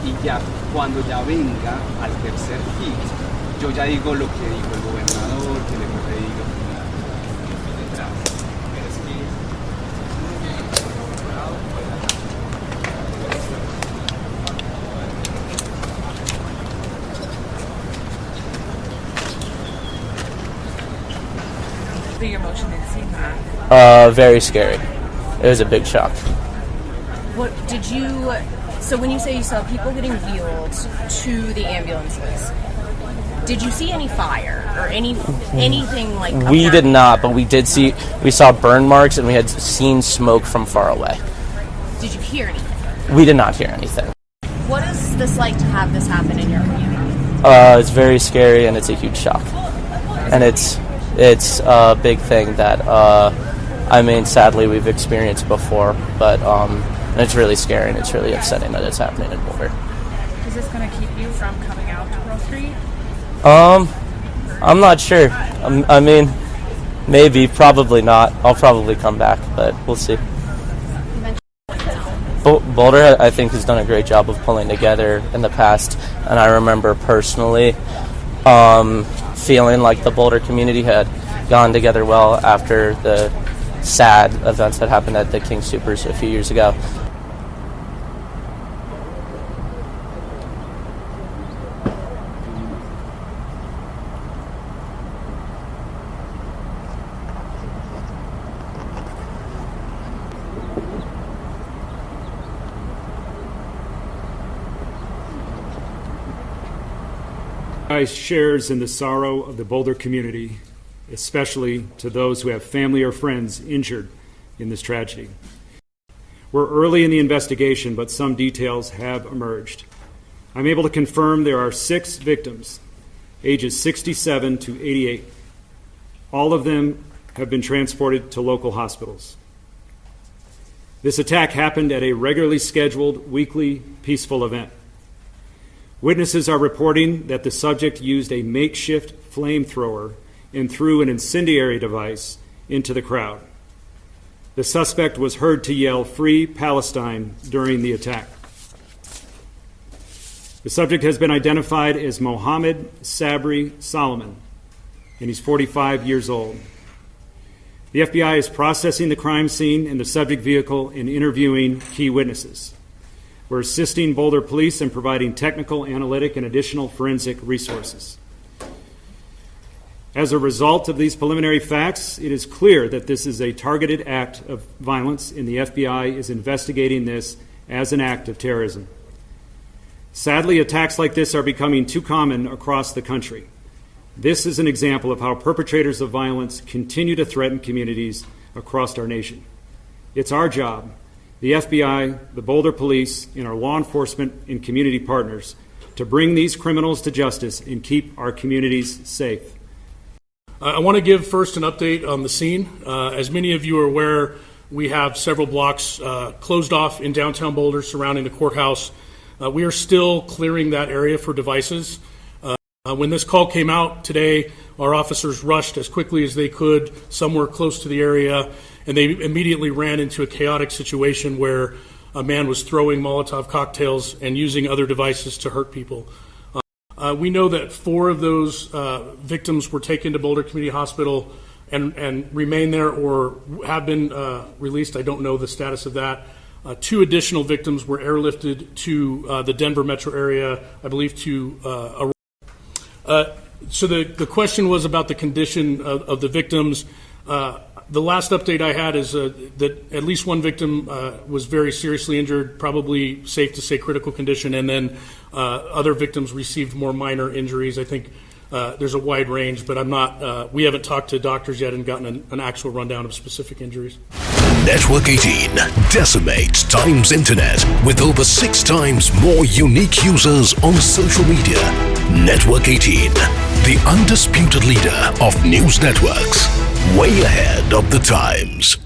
Y ya cuando ya venga al tercer hit, yo ya digo lo que dijo el gobernador, que le digo detrás. Pero es que your emotion in seeing that? Very scary. It was a big shock. What did you? So when you say you saw people getting wheeled to the ambulances, did you see any fire or anything like? We did not, but we saw burn marks and we had seen smoke from far away. Did you hear anything? We did not hear anything. What is this like to have this happen in your community? It's very scary and it's a huge shock, and it's a big thing that sadly we've experienced before, but it's really scary and it's really upsetting that it's happening in Boulder. Is this going to keep you from coming out to Pearl Street? I'm not sure. Maybe, probably not. I'll probably come back, but we'll see. Boulder, I think, has done a great job of pulling together in the past, and I remember personally feeling like the Boulder community had gone together well after the sad events that happened at the King Soopers a few years ago. Shares in the sorrow of the Boulder community, especially to those who have family or friends injured in this tragedy. We're early in the investigation, but some details have emerged. I'm able to confirm there are 6 victims, ages 67 to 88. All of them have been transported to local hospitals. This attack happened at a regularly scheduled weekly peaceful event. Witnesses are reporting that the subject used a makeshift flamethrower and threw an incendiary device into the crowd. The suspect was heard to yell, "Free Palestine," during the attack. The subject has been identified as Mohamed Sabry Soliman, and he's 45 years old. The FBI is processing the crime scene and the subject vehicle and interviewing key witnesses. We're assisting Boulder Police in providing technical, analytic, and additional forensic resources. As a result of these preliminary facts, it is clear that this is a targeted act of violence, and the FBI is investigating this as an act of terrorism. Sadly, attacks like this are becoming too common across the country. This is an example of how perpetrators of violence continue to threaten communities across our nation. It's our job, the FBI, the Boulder Police, and our law enforcement and community partners, to bring these criminals to justice and keep our communities safe. I want to give first an update on the scene. As many of you are aware, we have several blocks closed off in downtown Boulder surrounding the courthouse. We are still clearing that area for devices. When this call came out today, our officers rushed as quickly as they could somewhere close to the area, and they immediately ran into a chaotic situation where a man was throwing Molotov cocktails and using other devices to hurt people. We know that 4 of those victims were taken to Boulder Community Hospital and remain there or have been released. I don't know the status of that. 2 additional victims were airlifted to the Denver metro area, I believe to Aurora. So the question was about the condition of the victims. The last update I had is that at least one victim was very seriously injured, probably safe to say critical condition, and then other victims received more minor injuries. I think there's a wide range, but we haven't talked to doctors yet and gotten an actual rundown of specific injuries. Network 18 decimates Times Internet with over 6 times more unique users on social media. Network 18, the undisputed leader of news networks, way ahead of the times.